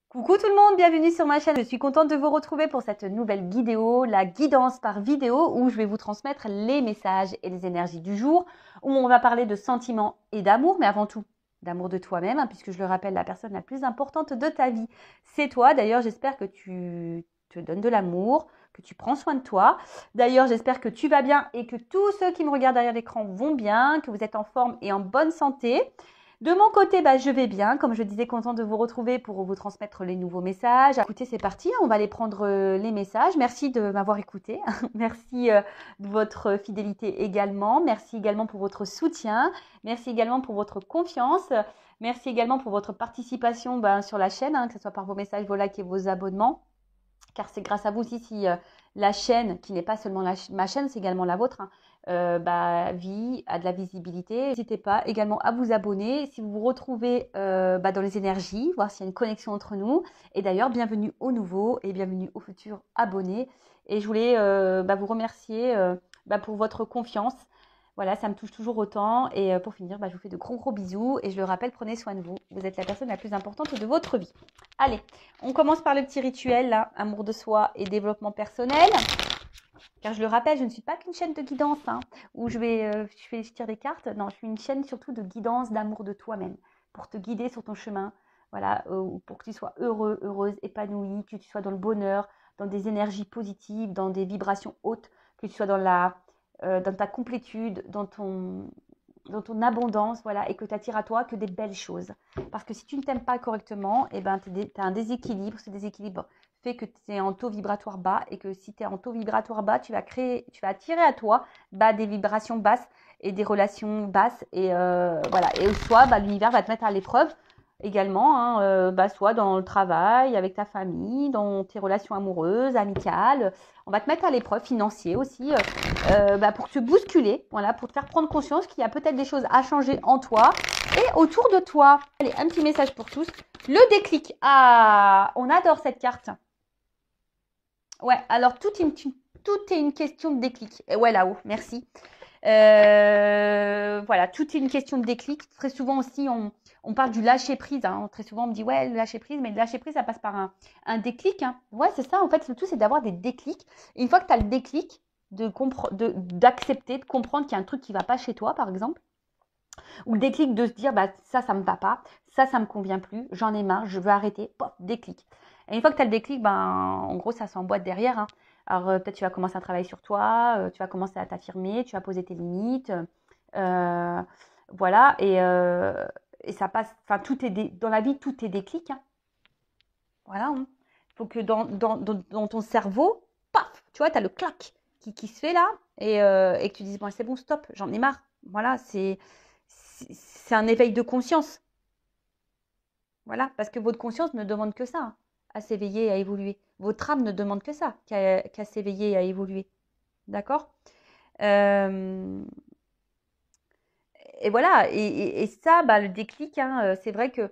Coucou tout le monde, bienvenue sur ma chaîne. Je suis contente de vous retrouver pour cette nouvelle vidéo, la guidance par vidéo, où je vais vous transmettre les messages et les énergies du jour, où on va parler de sentiments et d'amour, mais avant tout d'amour de toi-même, puisque je le rappelle, la personne la plus importante de ta vie, c'est toi. D'ailleurs, j'espère que tu te donnes de l'amour, que tu prends soin de toi. D'ailleurs, j'espère que tu vas bien et que tous ceux qui me regardent derrière l'écran vont bien, que vous êtes en forme et en bonne santé. De mon côté, je vais bien. Comme je disais, contente de vous retrouver pour vous transmettre les nouveaux messages. Écoutez, c'est parti. On va aller prendre les messages. Merci de m'avoir écouté. Merci de votre fidélité également. Merci également pour votre soutien. Merci également pour votre confiance. Merci également pour votre participation sur la chaîne, que ce soit par vos messages, vos likes et vos abonnements. Car c'est grâce à vous aussi si la chaîne, qui n'est pas seulement ma chaîne, c'est également la vôtre, vit, a de la visibilité. N'hésitez pas également à vous abonner si vous vous retrouvez dans les énergies, voir s'il y a une connexion entre nous. Et d'ailleurs, bienvenue aux nouveaux et bienvenue aux futurs abonnés. Et je voulais vous remercier pour votre confiance. Voilà, ça me touche toujours autant. Et pour finir, je vous fais de gros bisous. Et je le rappelle, prenez soin de vous. Vous êtes la personne la plus importante de votre vie. Allez, on commence par le petit rituel, là, amour de soi et développement personnel. Car je le rappelle, je ne suis pas qu'une chaîne de guidance, où je tire des cartes. Non, je suis une chaîne surtout de guidance, d'amour de toi-même, pour te guider sur ton chemin, voilà, pour que tu sois heureux, heureuse, épanoui, que tu sois dans le bonheur, dans des énergies positives, dans des vibrations hautes, que tu sois dans ta complétude, dans ton abondance, voilà, et que tu attires à toi que des belles choses. Parce que si tu ne t'aimes pas correctement, tu as un déséquilibre. Ce déséquilibre fait que tu es en taux vibratoire bas, et que si tu es en taux vibratoire bas, tu vas attirer à toi des vibrations basses et des relations basses. Et voilà. Et soit l'univers va te mettre à l'épreuve également, soit dans le travail, avec ta famille, dans tes relations amoureuses, amicales. On va te mettre à l'épreuve, financier aussi, pour te bousculer, voilà, pour te faire prendre conscience qu'il y a peut-être des choses à changer en toi et autour de toi. Allez, un petit message pour tous. Le déclic. Ah, on adore cette carte. Ouais, alors tout est une question de déclic. Et ouais, là-haut, merci. Voilà, tout est une question de déclic. Très souvent aussi, on parle du lâcher prise. Très souvent, on me dit ouais, le lâcher prise, mais le lâcher prise, ça passe par un déclic. Ouais, c'est ça. En fait, le tout, c'est d'avoir des déclics. Et une fois que tu as le déclic, d'accepter, de comprendre qu'il y a un truc qui ne va pas chez toi, par exemple, ou le déclic de se dire ça me va pas, ça me convient plus, j'en ai marre, je veux arrêter, pop, déclic. Et une fois que tu as le déclic, en gros, ça s'emboîte derrière. Alors, peut-être tu vas commencer un travail sur toi, tu vas commencer à t'affirmer, tu vas poser tes limites. Voilà, et ça passe, tout est dans la vie, tout est déclic. Voilà, il faut que dans ton cerveau, paf, tu vois, tu as le clac qui se fait là, et que tu dises, bon, c'est bon, stop, j'en ai marre. Voilà, c'est un éveil de conscience. Voilà, parce que votre conscience ne demande que ça, à s'éveiller et à évoluer. Votre âme ne demande que ça, qu'à s'éveiller et à évoluer. D'accord. Et voilà, et ça, le déclic, c'est vrai que,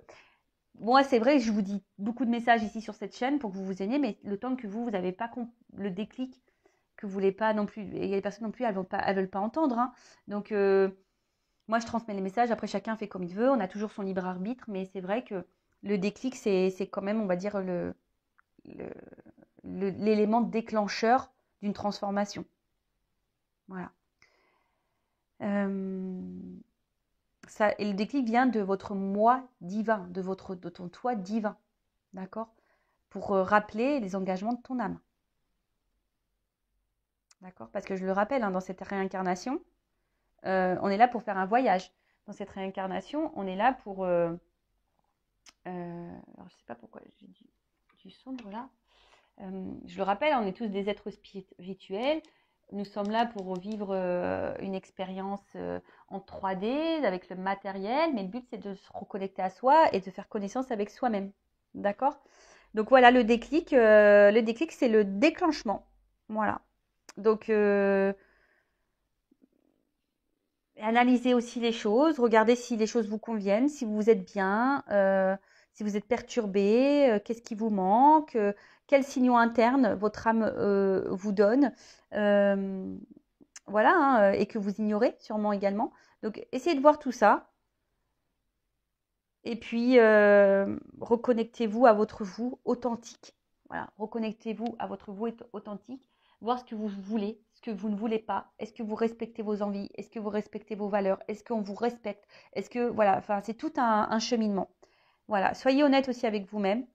moi, c'est vrai que je vous dis beaucoup de messages ici sur cette chaîne pour que vous vous ayez, mais le temps que vous n'avez pas le déclic, que vous voulez pas non plus, et il y a des personnes non plus, elles veulent pas entendre. Donc, moi, je transmets les messages, après chacun fait comme il veut, on a toujours son libre arbitre, mais c'est vrai que le déclic, c'est quand même, on va dire, l'élément déclencheur d'une transformation. Voilà. Et le déclic vient de votre moi divin, de ton toi divin, d'accord, pour rappeler les engagements de ton âme. D'accord. Parce que je le rappelle, dans cette réincarnation, on est là pour faire un voyage. Dans cette réincarnation, on est là pour... alors, je ne sais pas pourquoi j'ai du sombre là. Je le rappelle, on est tous des êtres spirituels. Nous sommes là pour vivre une expérience en 3D avec le matériel, mais le but, c'est de se reconnecter à soi et de faire connaissance avec soi-même. D'accord. Donc voilà, le déclic, c'est le déclenchement. Voilà. Donc, analysez aussi les choses, regardez si les choses vous conviennent, si vous êtes bien, si vous êtes perturbé, qu'est-ce qui vous manque, quels signaux internes votre âme vous donne, voilà, et que vous ignorez sûrement également. Donc, essayez de voir tout ça. Et puis, reconnectez-vous à votre vous authentique. Voilà, reconnectez-vous à votre vous authentique, voir ce que vous voulez, ce que vous ne voulez pas. Est-ce que vous respectez vos envies? Est-ce que vous respectez vos valeurs? Est-ce qu'on vous respecte? Est-ce que, voilà, enfin, c'est tout un cheminement. Voilà, soyez honnête aussi avec vous-même.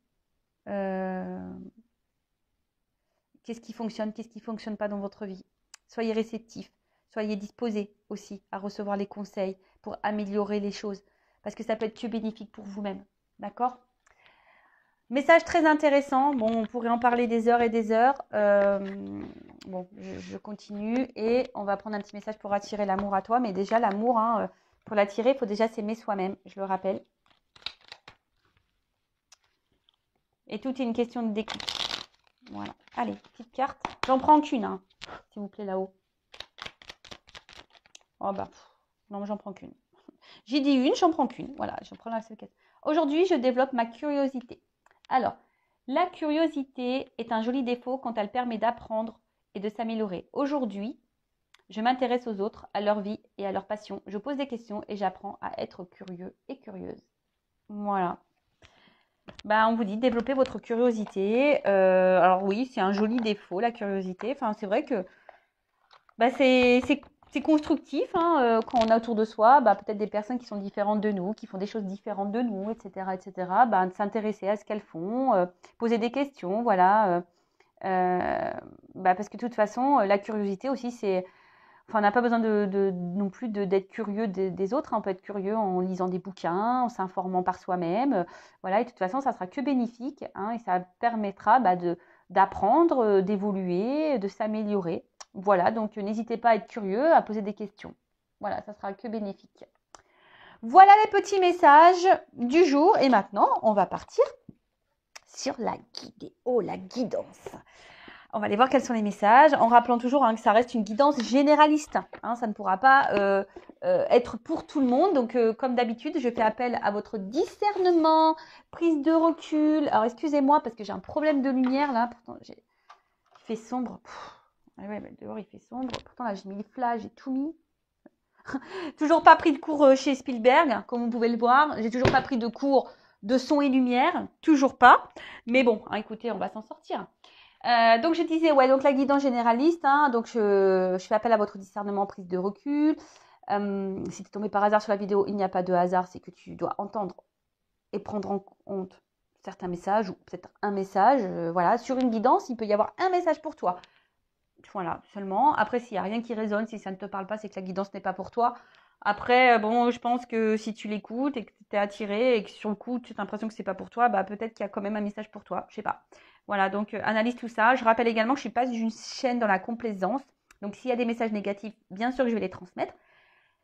Qu'est-ce qui fonctionne pas dans votre vie? Soyez réceptif, soyez disposé aussi à recevoir les conseils pour améliorer les choses, parce que ça peut être que bénéfique pour vous-même. D'accord? Message très intéressant. Bon, on pourrait en parler des heures et des heures. Bon, je continue et on va prendre un petit message pour attirer l'amour à toi. Mais déjà, l'amour, hein, pour l'attirer, il faut déjà s'aimer soi-même, je le rappelle. Et tout est une question de déclic. Voilà. Allez, petite carte. J'en prends qu'une, hein, s'il vous plaît, là-haut. Oh bah, non, j'en prends qu'une. J'ai dit une, j'en prends qu'une. Voilà, je prends la seule carte. Aujourd'hui, je développe ma curiosité. Alors, la curiosité est un joli défaut quand elle permet d'apprendre et de s'améliorer. Aujourd'hui, je m'intéresse aux autres, à leur vie et à leurs passions. Je pose des questions et j'apprends à être curieux et curieuse. Voilà. Ben, on vous dit développer votre curiosité. Alors oui, c'est un joli défaut, la curiosité. Enfin, c'est vrai que c'est constructif, hein, quand on a autour de soi peut-être des personnes qui sont différentes de nous, qui font des choses différentes de nous, etc. etc. De s'intéresser à ce qu'elles font, poser des questions, voilà. Parce que de toute façon, la curiosité aussi, on n'a pas besoin non plus d'être curieux des autres, hein. On peut être curieux en lisant des bouquins, en s'informant par soi-même. Voilà, et de toute façon, ça sera que bénéfique, hein, et ça permettra d'apprendre, d'évoluer, de s'améliorer. Voilà, donc n'hésitez pas à être curieux, à poser des questions. Voilà, ça sera que bénéfique. Voilà les petits messages du jour. Et maintenant, on va partir sur la guidéo, la guidance. On va aller voir quels sont les messages, en rappelant toujours, hein, que ça reste une guidance généraliste. Hein, ça ne pourra pas être pour tout le monde. Donc, comme d'habitude, je fais appel à votre discernement, prise de recul. Alors, excusez-moi parce que j'ai un problème de lumière là. Pourtant, il fait sombre. Ouais, dehors, il fait sombre. Pourtant, là, j'ai mis le flash, j'ai tout mis. Toujours pas pris de cours chez Spielberg, comme vous pouvez le voir. J'ai toujours pas pris de cours de son et lumière. Toujours pas. Mais bon, hein, écoutez, on va s'en sortir. Donc je disais, ouais, donc la guidance généraliste, hein, donc je fais appel à votre discernement, prise de recul. Si tu es tombé par hasard sur la vidéo, il n'y a pas de hasard, c'est que tu dois entendre et prendre en compte certains messages ou peut-être un message. Voilà, sur une guidance, il peut y avoir un message pour toi. Voilà, seulement. Après, s'il n'y a rien qui résonne, si ça ne te parle pas, c'est que la guidance n'est pas pour toi. Après, bon, je pense que si tu l'écoutes et que tu es attiré et que sur le coup, tu as l'impression que c'est pas pour toi, peut-être qu'il y a quand même un message pour toi. Je sais pas. Voilà, donc analyse tout ça. Je rappelle également que je ne suis pas une chaîne dans la complaisance. Donc, s'il y a des messages négatifs, bien sûr que je vais les transmettre.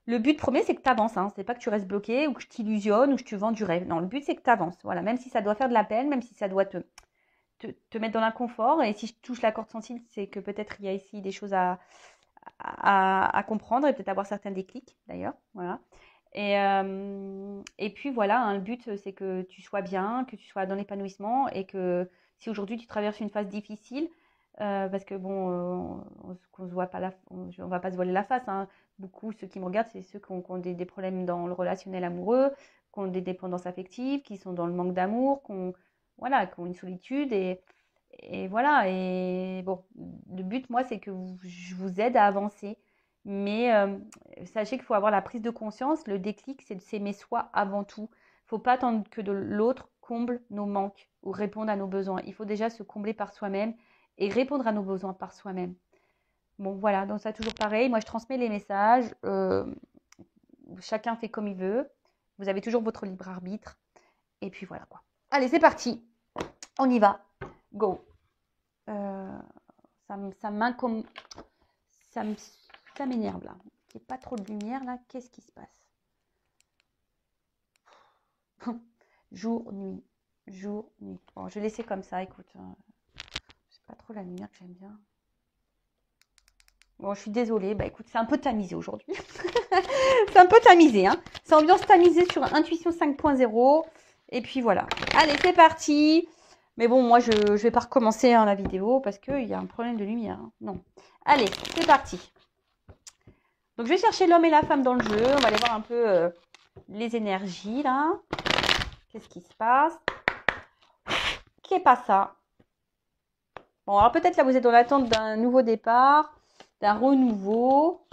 Le but premier, c'est que tu avances. Hein. C'est pas que tu restes bloqué ou que je t'illusionne ou que je te vends du rêve. Non, le but, c'est que tu avances. Voilà, même si ça doit faire de la peine, même si ça doit te mettre dans l'inconfort. Et si je touche la corde sensible, c'est que peut-être il y a ici des choses à comprendre et peut-être avoir certains déclics d'ailleurs. Voilà. Et puis voilà, hein, le but, c'est que tu sois bien, que tu sois dans l'épanouissement et que si aujourd'hui tu traverses une phase difficile, parce que bon, on se voit pas on va pas se voiler la face, hein. Beaucoup, ceux qui me regardent, c'est ceux qui ont des problèmes dans le relationnel amoureux, qui ont des dépendances affectives, qui sont dans le manque d'amour, voilà, qui ont une solitude et voilà. Et bon, le but, moi, c'est que je vous aide à avancer. Mais sachez qu'il faut avoir la prise de conscience. Le déclic, c'est de s'aimer soi avant tout. Il ne faut pas attendre que de l'autre comble nos manques ou réponde à nos besoins. Il faut déjà se combler par soi-même et répondre à nos besoins par soi-même. Bon, voilà, donc ça, toujours pareil. Moi, je transmets les messages. Chacun fait comme il veut. Vous avez toujours votre libre arbitre. Et puis voilà quoi. Allez, c'est parti. On y va. Go. Ça m'énerve là. Il n'y a pas trop de lumière là. Qu'est-ce qui se passe? Jour, nuit. Jour, nuit. Bon, je vais laisser comme ça, écoute. C'est pas trop la lumière que j'aime bien. Bon, je suis désolée. Écoute, c'est un peu tamisé aujourd'hui. C'est un peu tamisé, hein. C'est ambiance tamisée sur Intuition 5.0. Et puis voilà. Allez, c'est parti. Mais bon, moi, je ne vais pas recommencer la vidéo parce qu'il y a un problème de lumière. Hein. Non. Allez, c'est parti. Donc, je vais chercher l'homme et la femme dans le jeu. On va aller voir un peu les énergies, là. Qu'est-ce qui se passe? Qui est pas ça? Bon, alors peut-être là, vous êtes dans l'attente d'un nouveau départ, d'un renouveau.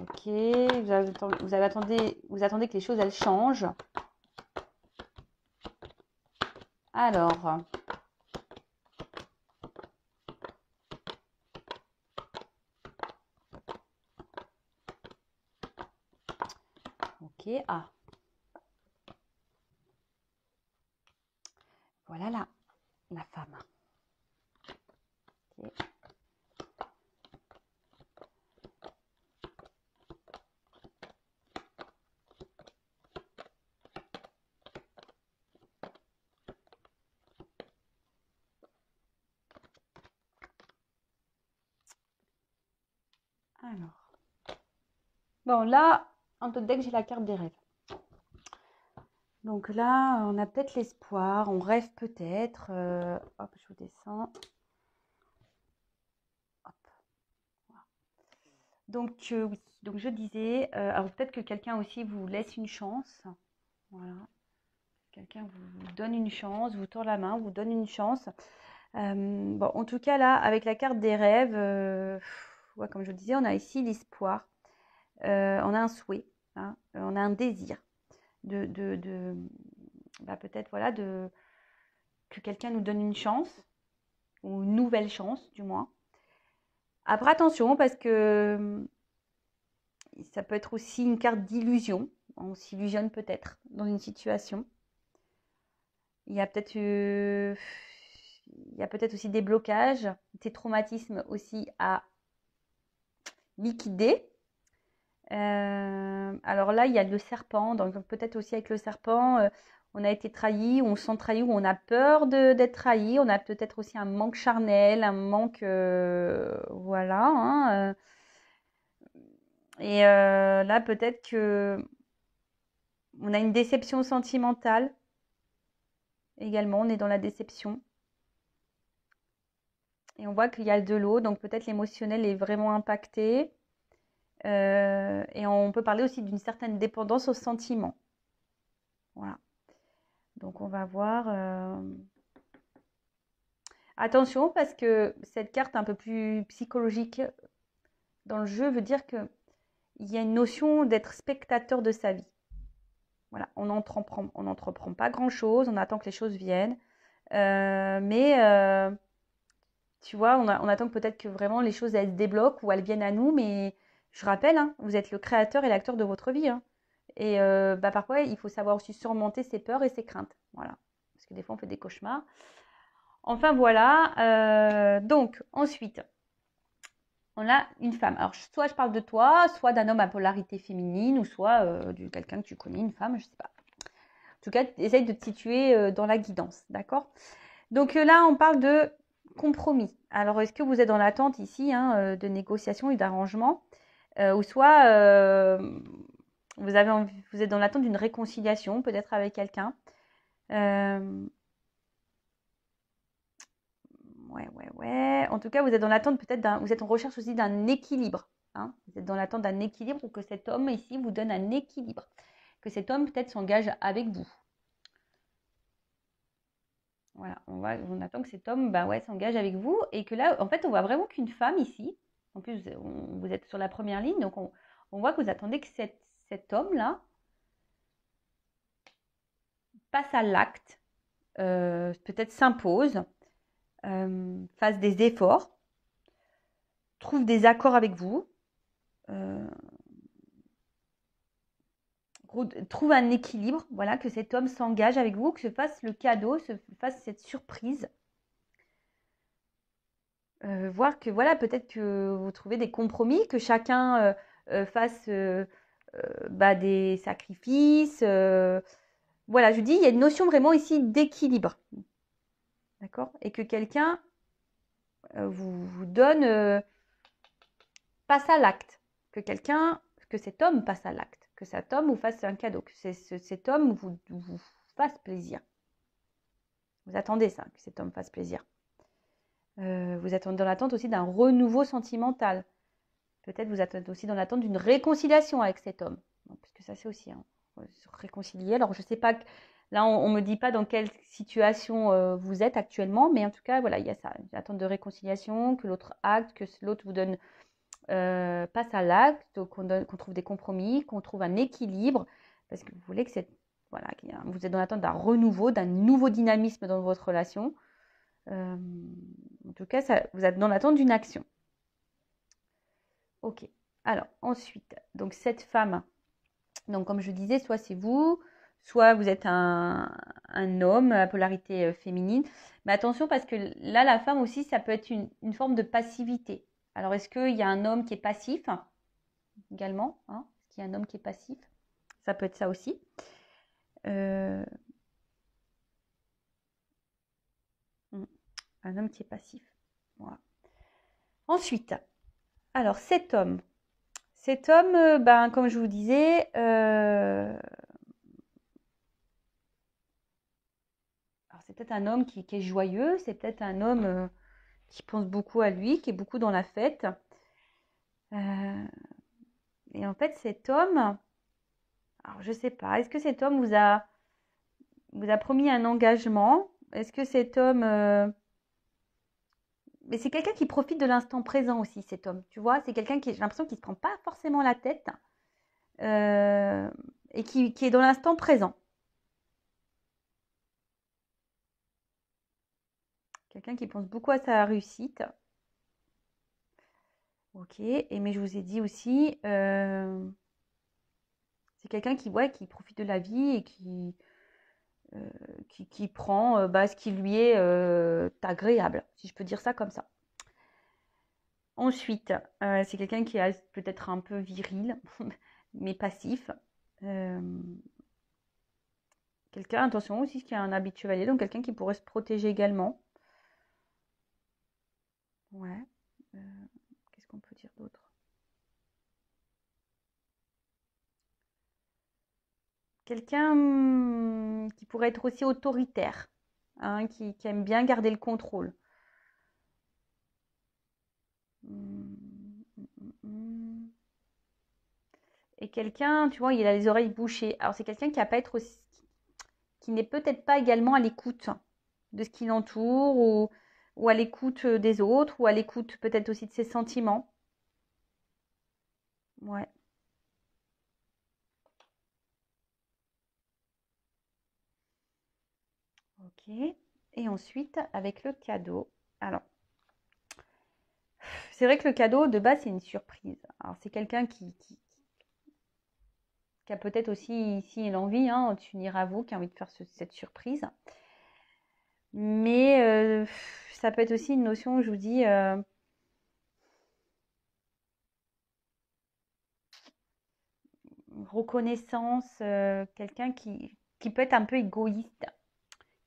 Ok, vous attendez que les choses, elles changent. Alors, ok, ah, voilà la femme. Okay. Alors, bon là, en tout deck, j'ai la carte des rêves. Donc là, on a peut-être l'espoir, on rêve peut-être. Hop, je vous descends. Hop. Voilà. Donc oui, donc je disais, alors peut-être que quelqu'un aussi vous laisse une chance. Voilà. Quelqu'un vous donne une chance, vous tord la main, vous donne une chance. Bon, en tout cas là, avec la carte des rêves, ouais, comme je vous disais, on a ici l'espoir. On a un souhait, hein, on a un désir bah, peut-être voilà, que quelqu'un nous donne une chance, ou une nouvelle chance du moins. Après attention, parce que ça peut être aussi une carte d'illusion. On s'illusionne peut-être dans une situation. Il y a peut-être aussi des blocages, des traumatismes aussi à liquider. Alors là, il y a le serpent, donc peut-être aussi avec le serpent, on a été trahi, on se sent trahi, ou on a peur d'être trahi, on a peut-être aussi un manque charnel, un manque, voilà. Hein, et là, peut-être que on a une déception sentimentale également, on est dans la déception. Et on voit qu'il y a de l'eau, donc peut-être l'émotionnel est vraiment impacté. Et on peut parler aussi d'une certaine dépendance au sentiment. Voilà. Donc on va voir. Attention, parce que cette carte un peu plus psychologique dans le jeu veut dire qu'il y a une notion d'être spectateur de sa vie. Voilà, on n'entreprend pas grand-chose, on attend que les choses viennent. Mais tu vois, on attend peut-être que vraiment les choses elles se débloquent ou elles viennent à nous. Mais je rappelle, hein, vous êtes le créateur et l'acteur de votre vie. Hein. Et bah, parfois, il faut savoir aussi surmonter ses peurs et ses craintes. Voilà. Parce que des fois, on fait des cauchemars. Enfin, voilà. Donc, ensuite, on a une femme. Alors, soit je parle de toi, soit d'un homme à polarité féminine, ou soit de quelqu'un que tu connais, une femme, je ne sais pas. En tout cas, essaye de te situer dans la guidance, d'accord? Donc là, on parle de compromis. Alors, est-ce que vous êtes dans l'attente ici de négociation et d'arrangement, ou soit vous êtes dans l'attente d'une réconciliation, peut-être avec quelqu'un. Ouais. En tout cas, vous êtes dans l'attente vous êtes en recherche aussi d'un équilibre. Hein. Vous êtes dans l'attente d'un équilibre, ou que cet homme ici vous donne un équilibre. Que cet homme peut-être s'engage avec vous. Voilà, on attend que cet homme s'engage avec vous, et que là, en fait, on voit vraiment qu'une femme ici, en plus, vous êtes sur la première ligne, donc on voit que vous attendez que cet homme-là passe à l'acte, peut-être s'impose, fasse des efforts, trouve des accords avec vous, trouve un équilibre, voilà, que cet homme s'engage avec vous, que se fasse le cadeau, se fasse cette surprise. Voir que voilà, peut-être que vous trouvez des compromis, que chacun fasse des sacrifices. Voilà, je dis, il y a une notion vraiment ici d'équilibre. D'accord? Et que quelqu'un vous donne, passe à l'acte. Que cet homme passe à l'acte. Que cet homme vous fasse un cadeau. Que cet homme vous fasse plaisir. Vous attendez ça, que cet homme fasse plaisir. Vous êtes dans l'attente aussi d'un renouveau sentimental. Peut-être vous êtes aussi dans l'attente d'une réconciliation avec cet homme. Donc, parce que ça, c'est aussi se réconcilier. Alors, je ne sais pas Là, on ne me dit pas dans quelle situation vous êtes actuellement, mais en tout cas, voilà, il y a ça. L'attente de réconciliation, que l'autre acte, que l'autre vous donne, passe à l'acte, qu'on trouve des compromis, qu'on trouve un équilibre, parce que vous voulez que voilà, vous êtes dans l'attente d'un renouveau, d'un nouveau dynamisme dans votre relation. En tout cas, vous êtes dans l'attente d'une action. Ok. Alors, ensuite, donc cette femme, donc comme je disais, soit c'est vous, soit vous êtes un homme à polarité féminine. Mais attention, parce que là, la femme aussi, ça peut être une forme de passivité. Alors, est-ce qu'il y a un homme qui est passif également, hein? Est-ce qu'il y a un homme qui est passif? Ça peut être ça aussi. Un homme qui est passif. Voilà. Ensuite, alors cet homme, ben, comme je vous disais, c'est peut-être un homme qui est joyeux, c'est peut-être un homme qui pense beaucoup à lui, qui est beaucoup dans la fête. Et en fait, cet homme, alors je sais pas, est-ce que cet homme vous a promis un engagement? Est-ce que cet homme... Mais c'est quelqu'un qui profite de l'instant présent aussi, cet homme. Tu vois, c'est quelqu'un qui, j'ai l'impression qu'il ne se prend pas forcément la tête et qui est dans l'instant présent. Quelqu'un qui pense beaucoup à sa réussite. Ok, mais je vous ai dit aussi, c'est quelqu'un qui profite de la vie et qui prend ce qui lui est agréable, si je peux dire ça comme ça. Ensuite, c'est quelqu'un qui est peut-être un peu viril, mais passif. Quelqu'un, attention aussi, qui a un habit de chevalier, donc quelqu'un qui pourrait se protéger également. Ouais. Qu'est-ce qu'on peut dire d'autre? Quelqu'un qui pourrait être aussi autoritaire, hein, qui aime bien garder le contrôle. Et quelqu'un, tu vois, il a les oreilles bouchées. Alors c'est quelqu'un qui a pas être aussi, qui n'est peut-être pas également à l'écoute de ce qui l'entoure ou à l'écoute des autres ou à l'écoute peut-être aussi de ses sentiments. Ouais. Ok. Et ensuite, avec le cadeau. Alors, c'est vrai que le cadeau, de base, c'est une surprise. Alors, c'est quelqu'un qui a peut-être aussi, ici l'envie, hein, tu n'iras vous, qui a envie de faire cette surprise. Mais ça peut être aussi une notion, je vous dis, reconnaissance, quelqu'un qui peut être un peu égoïste,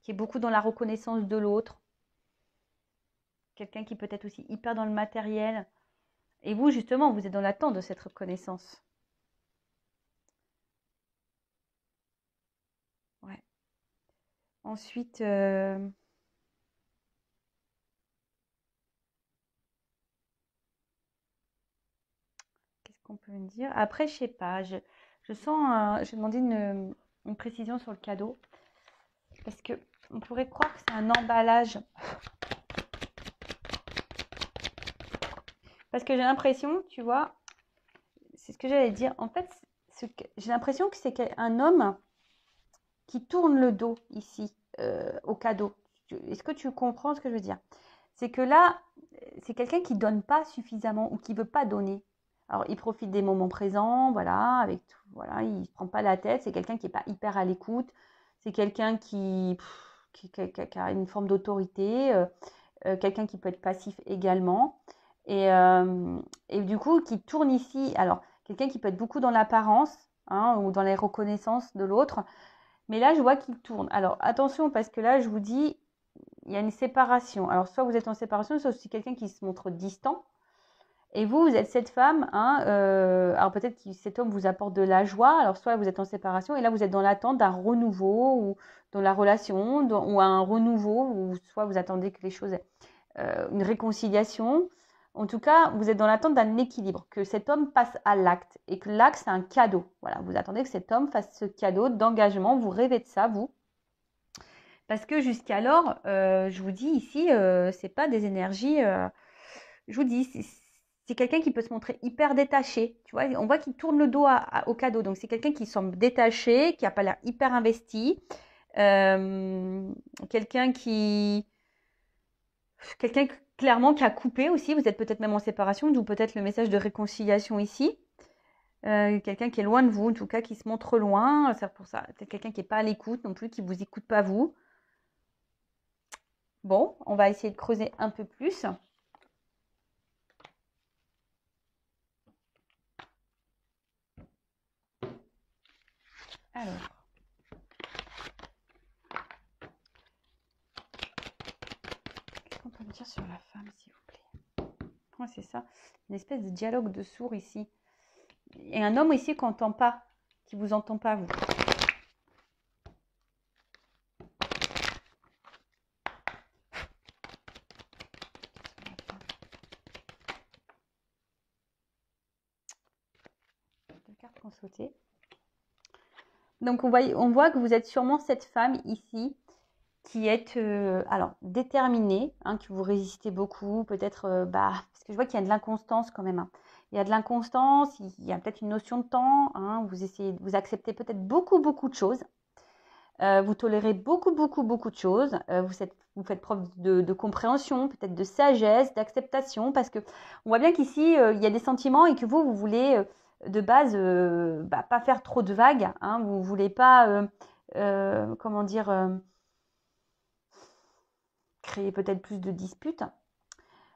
qui est beaucoup dans la reconnaissance de l'autre, quelqu'un qui peut être aussi hyper dans le matériel. Et vous, justement, vous êtes dans l'attente de cette reconnaissance. Ouais. Ensuite, qu'est-ce qu'on peut me dire? Après, je sais pas, je sens, j'ai demandé une précision sur le cadeau, parce que on pourrait croire que c'est un emballage. Parce que j'ai l'impression, tu vois, c'est ce que j'allais dire. En fait, j'ai l'impression que c'est un homme qui tourne le dos ici au cadeau. Est-ce que tu comprends ce que je veux dire? C'est que là, c'est quelqu'un qui donne pas suffisamment ou qui veut pas donner. Alors, il profite des moments présents, voilà, avec tout, voilà, il ne prend pas la tête. C'est quelqu'un qui n'est pas hyper à l'écoute. C'est quelqu'un qui a une forme d'autorité, quelqu'un qui peut être passif également. Et du coup, qui tourne ici. Alors, quelqu'un qui peut être beaucoup dans l'apparence, hein, ou dans les reconnaissances de l'autre. Mais là, je vois qu'il tourne. Alors, attention, parce que là, je vous dis, il y a une séparation. Alors, soit vous êtes en séparation, soit c'est quelqu'un qui se montre distant. Et vous êtes cette femme, hein, alors peut-être que cet homme vous apporte de la joie. Alors, soit vous êtes en séparation, et là, vous êtes dans l'attente d'un renouveau, ou dans la relation, ou un renouveau, ou soit vous attendez que les choses, une réconciliation. En tout cas, vous êtes dans l'attente d'un équilibre, que cet homme passe à l'acte, et que l'acte, c'est un cadeau. Voilà, vous attendez que cet homme fasse ce cadeau d'engagement, vous rêvez de ça, vous. Parce que jusqu'alors, je vous dis ici, c'est pas des énergies, je vous dis, c'est quelqu'un qui peut se montrer hyper détaché. Tu vois, on voit qu'il tourne le dos au cadeau. Donc, c'est quelqu'un qui semble détaché, qui n'a pas l'air hyper investi. Quelqu'un clairement qui a coupé aussi. Vous êtes peut-être même en séparation, d'où peut-être le message de réconciliation ici. Quelqu'un qui est loin de vous, en tout cas qui se montre loin. C'est pour ça. Peut-être quelqu'un qui n'est pas à l'écoute non plus, qui ne vous écoute pas vous. Bon, on va essayer de creuser un peu plus. Alors. Qu'est-ce qu'on peut me dire sur la femme, s'il vous plaît? Ouais, c'est ça. Une espèce de dialogue de sourds ici. Et un homme ici qui n'entend pas, qui vous entend pas, vous. Deux cartes qui ont sauté. Donc, on voit que vous êtes sûrement cette femme ici qui est alors déterminée, hein, que vous résistez beaucoup, peut-être, parce que je vois qu'il y a de l'inconstance quand même. Hein. Il y a de l'inconstance, il y a peut-être une notion de temps, hein, vous acceptez peut-être beaucoup de choses. Vous tolérez beaucoup de choses. Vous faites preuve de compréhension, peut-être de sagesse, d'acceptation, parce que on voit bien qu'ici, il y a des sentiments et que vous voulez de base pas faire trop de vagues. Hein, vous ne voulez pas, comment dire, créer peut-être plus de disputes.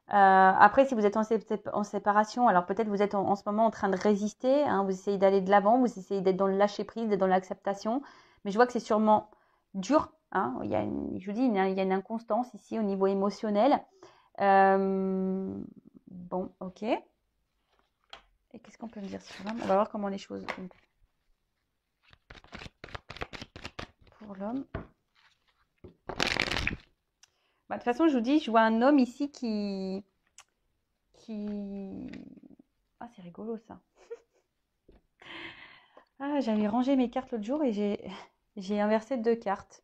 Après, si vous êtes en séparation, alors peut-être vous êtes en ce moment en train de résister, hein, vous essayez d'aller de l'avant, vous essayez d'être dans le lâcher-prise, d'être dans l'acceptation, mais je vois que c'est sûrement dur. Hein, je vous dis, il y a une inconstance ici au niveau émotionnel. Bon, ok. Et qu'est-ce qu'on peut me dire sur l'homme? On va voir comment les choses sont pour l'homme. De toute façon, je vous dis, je vois un homme ici qui... Ah, c'est rigolo ça. Ah, j'avais rangé mes cartes l'autre jour et j'ai inversé deux cartes.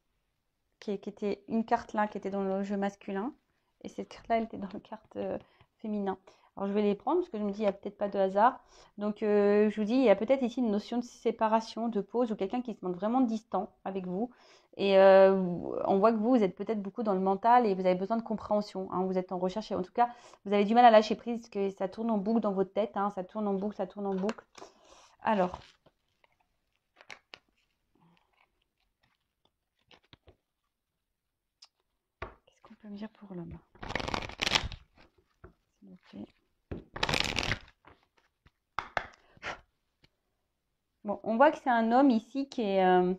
Qui était une carte là qui était dans le jeu masculin et cette carte là elle était dans le carte féminin. Alors je vais les prendre parce que je me dis il n'y a peut-être pas de hasard. Donc je vous dis il y a peut-être ici une notion de séparation, de pause ou quelqu'un qui se montre vraiment distant avec vous. Et on voit que vous êtes peut-être beaucoup dans le mental et vous avez besoin de compréhension. Hein. Vous êtes en recherche et en tout cas vous avez du mal à lâcher prise parce que ça tourne en boucle dans votre tête. Hein. Ça tourne en boucle, ça tourne en boucle. Alors. Qu'est-ce qu'on peut me dire pour l'homme? Okay. Bon, on voit que c'est un homme ici qui est, alors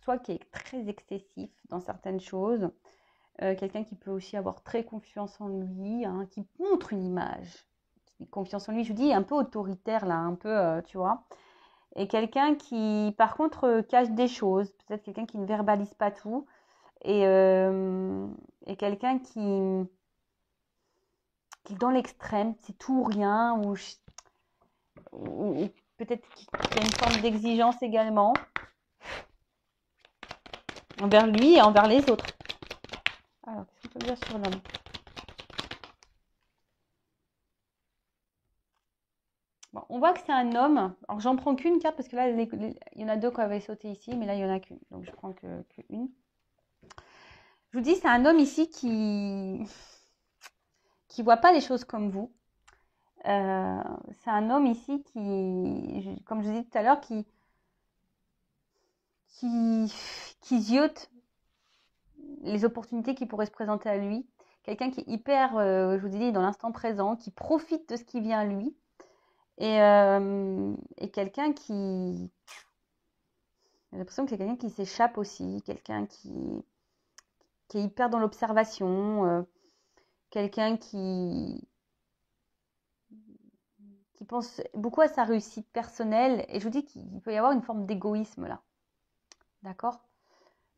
soit qui est très excessif dans certaines choses, quelqu'un qui peut aussi avoir très confiance en lui, hein, qui montre une image, confiance en lui, je vous dis, un peu autoritaire là, un peu, tu vois, et quelqu'un qui, par contre, cache des choses, peut-être quelqu'un qui ne verbalise pas tout, et quelqu'un qui est dans l'extrême, c'est tout ou rien, ou peut-être qu'il y a une forme d'exigence également envers lui et envers les autres. Alors, qu'est-ce qu'on peut dire sur l'homme? Bon, on voit que c'est un homme. Alors, j'en prends qu'une carte parce que là, il y en a deux qui avaient sauté ici, mais là, il n'y en a qu'une. Donc, je prends qu'une. Je vous dis, c'est un homme ici qui voit pas les choses comme vous. C'est un homme ici qui, comme je vous disais tout à l'heure, qui ziote les opportunités qui pourraient se présenter à lui. Quelqu'un qui est hyper, je vous dis, dans l'instant présent, qui profite de ce qui vient à lui. Et quelqu'un qui... J'ai l'impression que c'est quelqu'un qui s'échappe aussi, quelqu'un qui est hyper dans l'observation, quelqu'un qui pense beaucoup à sa réussite personnelle. Et je vous dis qu'il peut y avoir une forme d'égoïsme là. D'accord?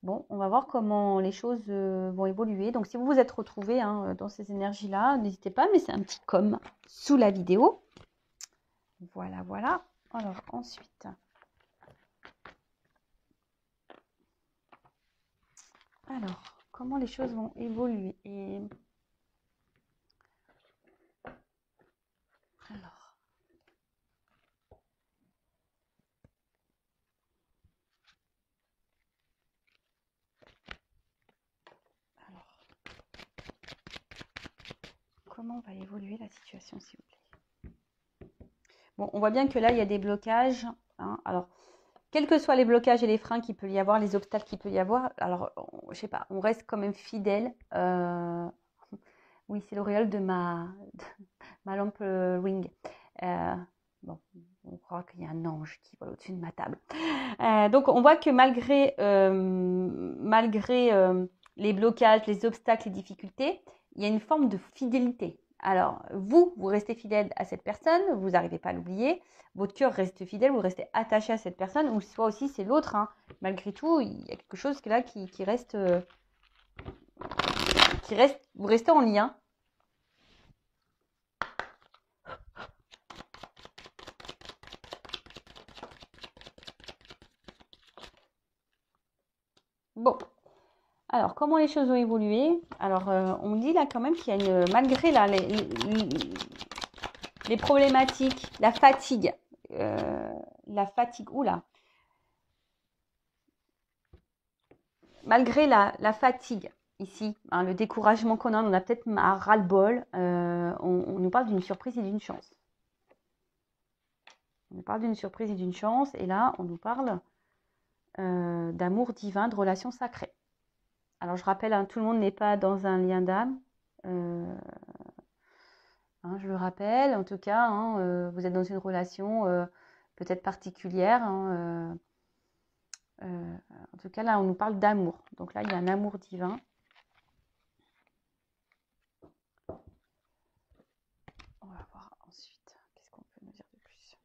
Bon, on va voir comment les choses vont évoluer. Donc, si vous vous êtes retrouvés hein, dans ces énergies-là, n'hésitez pas, mais c'est un petit com sous la vidéo. Voilà, voilà. Alors, ensuite, Alors, comment les choses vont évoluer? Alors, comment va évoluer la situation, s'il vous plaît? Bon, on voit bien que là, il y a des blocages. Hein. Alors, quels que soient les blocages et les freins qu'il peut y avoir, les obstacles qu'il peut y avoir, alors, je sais pas, on reste quand même fidèle. Oui, c'est l'auréole de ma lampe ring. Bon, on croit qu'il y a un ange qui vole au-dessus de ma table. Donc, on voit que malgré les blocages, les obstacles, les difficultés, il y a une forme de fidélité. Alors, vous restez fidèle à cette personne, vous n'arrivez pas à l'oublier, votre cœur reste fidèle, vous restez attaché à cette personne, ou soit aussi c'est l'autre. Hein. Malgré tout, il y a quelque chose là qui reste, vous restez en lien. Bon, alors comment les choses ont évolué? Alors, on me dit là quand même qu'il y a malgré là, les problématiques, la fatigue, oula, malgré la fatigue ici, hein, le découragement qu'on a, on a peut-être un ras-le-bol, on nous parle d'une surprise et d'une chance. On nous parle d'une surprise et d'une chance, et là, on nous parle d'amour divin, de relations sacrées. Alors, je rappelle, hein, tout le monde n'est pas dans un lien d'âme. Hein, je le rappelle, en tout cas, hein, vous êtes dans une relation peut-être particulière. Hein, en tout cas, là, on nous parle d'amour. Donc là, il y a un amour divin. On va voir ensuite. Qu'est-ce qu'on peut nous dire de plus?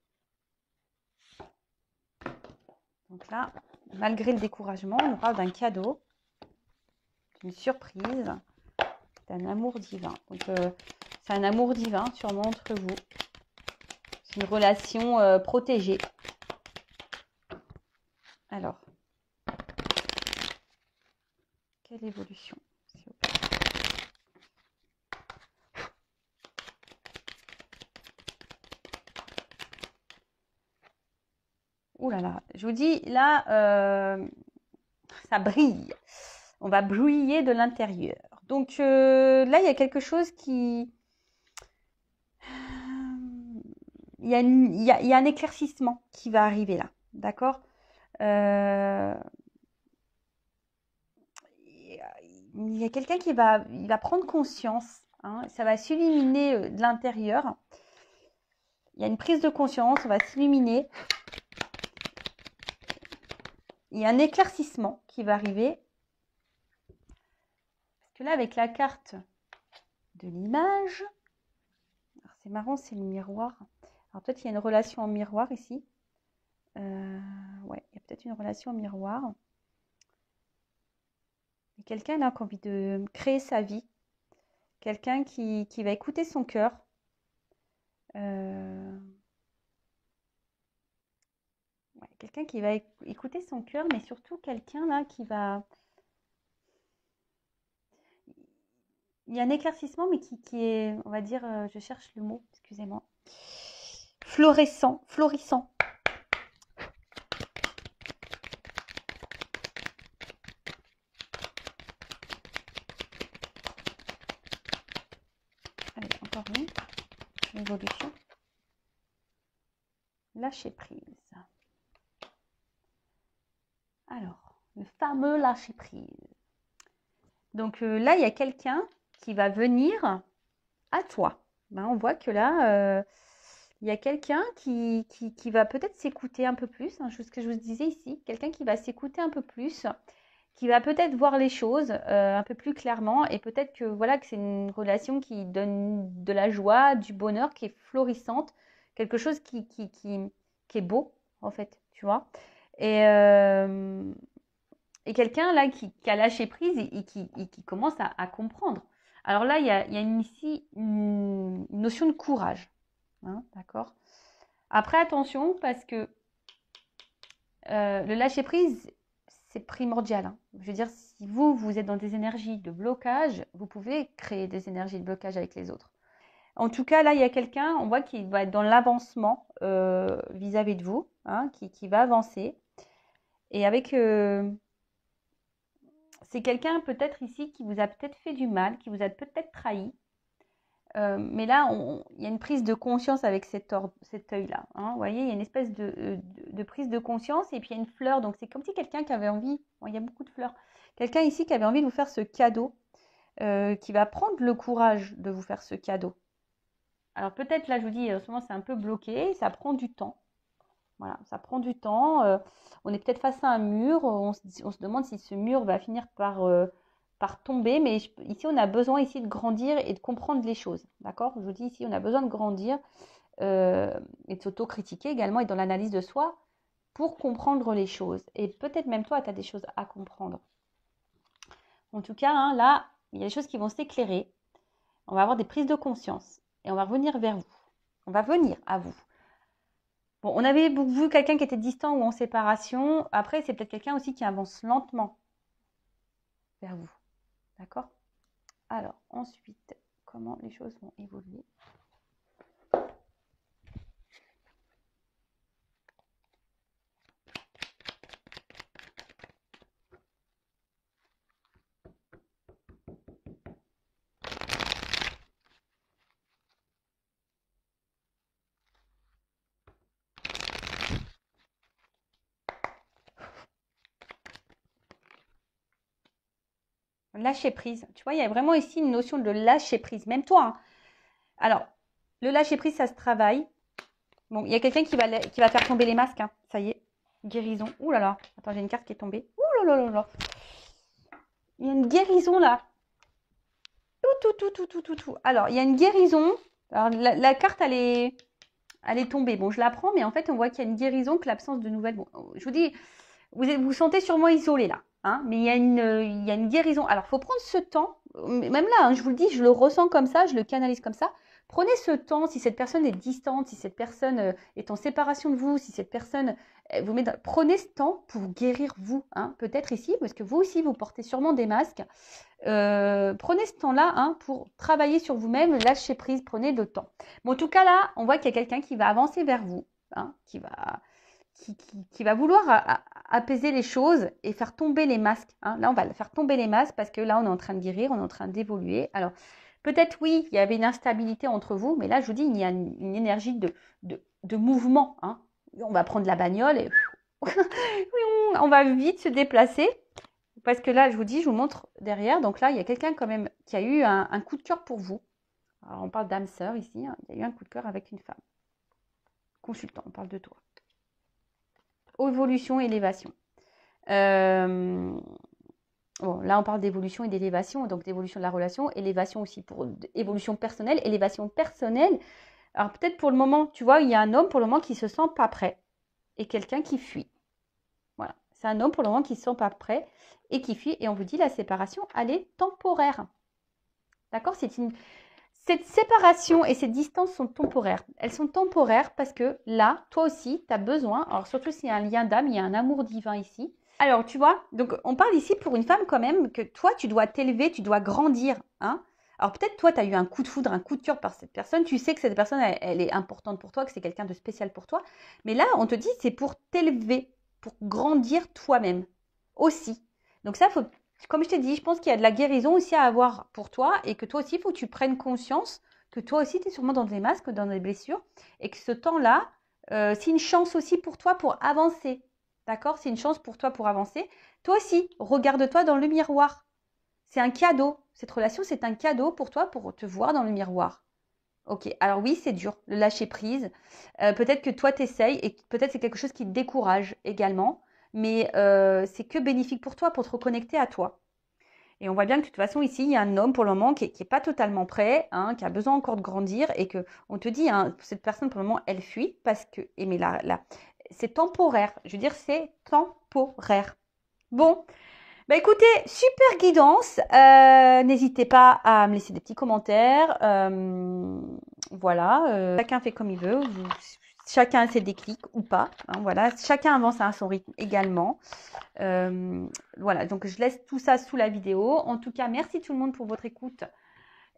Donc là, malgré le découragement, on nous parle d'un cadeau, d'une surprise, d'un amour divin. Donc, c'est un amour divin, sûrement entre vous. C'est une relation protégée. Alors, quelle évolution, s'il vous plaît? Ouh là là, je vous dis, là, ça brille. On va briller de l'intérieur. Donc là, il y a quelque chose qui... Il y a un éclaircissement qui va arriver là. D'accord? Il y a quelqu'un qui va prendre conscience. Hein, ça va s'illuminer de l'intérieur. Il y a une prise de conscience, on va s'illuminer. Il y a un éclaircissement qui va arriver. Parce que là, avec la carte de l'image, c'est marrant, c'est le miroir. Alors peut-être qu'il y a une relation en miroir ici. Ouais, il y a peut-être une relation en miroir. Et quelqu'un là qui a envie de créer sa vie. Quelqu'un qui va écouter son cœur. Ouais, quelqu'un qui va écouter son cœur, mais surtout quelqu'un là qui va... Il y a un éclaircissement, mais qui est, on va dire, je cherche le mot, excusez-moi. Florissant. Allez, encore une évolution. Lâcher prise. Alors, le fameux lâcher prise. Donc là, il y a quelqu'un qui va venir à toi. Ben, on voit que là, il y a quelqu'un qui va peut-être s'écouter un peu plus, hein, ce que je vous disais ici, quelqu'un qui va s'écouter un peu plus, qui va peut-être voir les choses un peu plus clairement, et peut-être que voilà que c'est une relation qui donne de la joie, du bonheur, qui est florissante, quelque chose qui est beau en fait, tu vois. Et quelqu'un là qui a lâché prise et qui commence à comprendre. Alors là, il y a ici une notion de courage. Hein, d'accord? Après, attention, parce que le lâcher prise, c'est primordial. Hein. Je veux dire, si vous êtes dans des énergies de blocage, vous pouvez créer des énergies de blocage avec les autres. En tout cas, là, il y a quelqu'un, on voit qu'il va être dans l'avancement vis-à-vis de vous, hein, qui va avancer. Et avec... c'est quelqu'un peut-être ici qui vous a peut-être fait du mal, qui vous a peut-être trahi. Mais là, il y a une prise de conscience avec cet œil-là. Hein. Vous voyez, il y a une espèce de prise de conscience et puis il y a une fleur. Donc, c'est comme si quelqu'un qui avait envie, bon, il y a beaucoup de fleurs, quelqu'un ici qui avait envie de vous faire ce cadeau, qui va prendre le courage de vous faire ce cadeau. Alors, peut-être, là, je vous dis, en ce moment, c'est un peu bloqué, ça prend du temps. Voilà, ça prend du temps. On est peut-être face à un mur, on se demande si ce mur va finir par tomber, mais ici on a besoin ici de grandir et de comprendre les choses, d'accord? Je vous dis ici on a besoin de grandir et de s'auto-critiquer également et dans l'analyse de soi pour comprendre les choses. Et peut-être même toi, tu as des choses à comprendre. En tout cas, hein, là, il y a des choses qui vont s'éclairer. On va avoir des prises de conscience et on va revenir vers vous. On va venir à vous. Bon, on avait vu quelqu'un qui était distant ou en séparation. Après, c'est peut-être quelqu'un aussi qui avance lentement vers vous. D'accord? Alors, ensuite, comment les choses vont évoluer? Lâcher prise. Tu vois, il y a vraiment ici une notion de lâcher prise. Même toi. Hein. Alors, le lâcher prise, ça se travaille. Bon, il y a quelqu'un qui va faire tomber les masques. Hein. Ça y est. Guérison. Ouh là là. Attends, j'ai une carte qui est tombée. Ouh là là là là. Il y a une guérison là. Tout. Alors, il y a une guérison. Alors, la carte, elle est tombée. Bon, je la prends, mais en fait, on voit qu'il y a une guérison, que l'absence de nouvelles. Bon, je vous dis, vous sentez sûrement isolé là. Hein, mais il y a une guérison. Alors, il faut prendre ce temps. Même là, hein, je vous le dis, je le ressens comme ça, je le canalise comme ça. Prenez ce temps, si cette personne est distante, si cette personne est en séparation de vous, si cette personne vous met prenez ce temps pour guérir vous. Hein, peut-être ici, parce que vous aussi, vous portez sûrement des masques. Prenez ce temps-là hein, pour travailler sur vous-même, lâcher prise, prenez le temps. Bon, en tout cas, là, on voit qu'il y a quelqu'un qui va avancer vers vous, hein, qui va vouloir apaiser les choses et faire tomber les masques. Hein. Là, on va faire tomber les masques parce que là, on est en train de guérir, on est en train d'évoluer. Alors, peut-être, oui, il y avait une instabilité entre vous, mais là, je vous dis, il y a une énergie de mouvement. Hein. On va prendre la bagnole et on va vite se déplacer. Parce que là, je vous dis, je vous montre derrière. Donc là, il y a quelqu'un quand même qui a eu un coup de cœur pour vous. Alors, on parle d'âme sœur ici. Hein. Il y a eu un coup de cœur avec une femme. Consultant, on parle de toi. Évolution, élévation. Bon, là, on parle d'évolution et d'élévation, donc d'évolution de la relation, élévation aussi pour évolution personnelle, élévation personnelle. Alors, peut-être pour le moment, tu vois, il y a un homme pour le moment qui ne se sent pas prêt et quelqu'un qui fuit. Voilà, c'est un homme pour le moment qui ne se sent pas prêt et qui fuit. Et on vous dit, la séparation, elle est temporaire. D'accord? Cette séparation et cette distance sont temporaires. Elles sont temporaires parce que là, toi aussi, tu as besoin, alors surtout s'il y a un lien d'âme, il y a un amour divin ici. Alors, tu vois, donc on parle ici pour une femme quand même que toi, tu dois t'élever, tu dois grandir. Hein. Alors peut-être toi, tu as eu un coup de foudre, un coup de cœur par cette personne. Tu sais que cette personne, elle est importante pour toi, que c'est quelqu'un de spécial pour toi. Mais là, on te dit, c'est pour t'élever, pour grandir toi-même aussi. Donc ça, faut... Comme je t'ai dit, je pense qu'il y a de la guérison aussi à avoir pour toi et que toi aussi, il faut que tu prennes conscience que toi aussi, tu es sûrement dans des masques, dans des blessures et que ce temps-là, c'est une chance aussi pour toi pour avancer. D'accord? C'est une chance pour toi pour avancer. Toi aussi, regarde-toi dans le miroir. C'est un cadeau. Cette relation, c'est un cadeau pour toi pour te voir dans le miroir. Ok, alors oui, c'est dur, le lâcher prise. Peut-être que toi, t'essayes et peut-être c'est quelque chose qui te décourage également. Mais c'est que bénéfique pour toi, pour te reconnecter à toi. Et on voit bien que de toute façon, ici, il y a un homme pour le moment qui n'est pas totalement prêt, hein, qui a besoin encore de grandir et qu'on te dit, hein, cette personne pour le moment, elle fuit parce que, mais là, c'est temporaire. Je veux dire, c'est temporaire. Bon, bah écoutez, super guidance. N'hésitez pas à me laisser des petits commentaires. Voilà, chacun fait comme il veut. chacun a ses déclics ou pas. Hein, voilà, chacun avance à son rythme également. Voilà, donc je laisse tout ça sous la vidéo. En tout cas, merci tout le monde pour votre écoute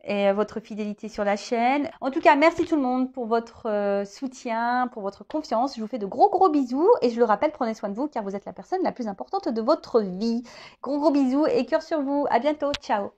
et votre fidélité sur la chaîne. En tout cas, merci tout le monde pour votre soutien, pour votre confiance. Je vous fais de gros bisous et je le rappelle, prenez soin de vous car vous êtes la personne la plus importante de votre vie. Gros bisous et cœur sur vous. À bientôt. Ciao.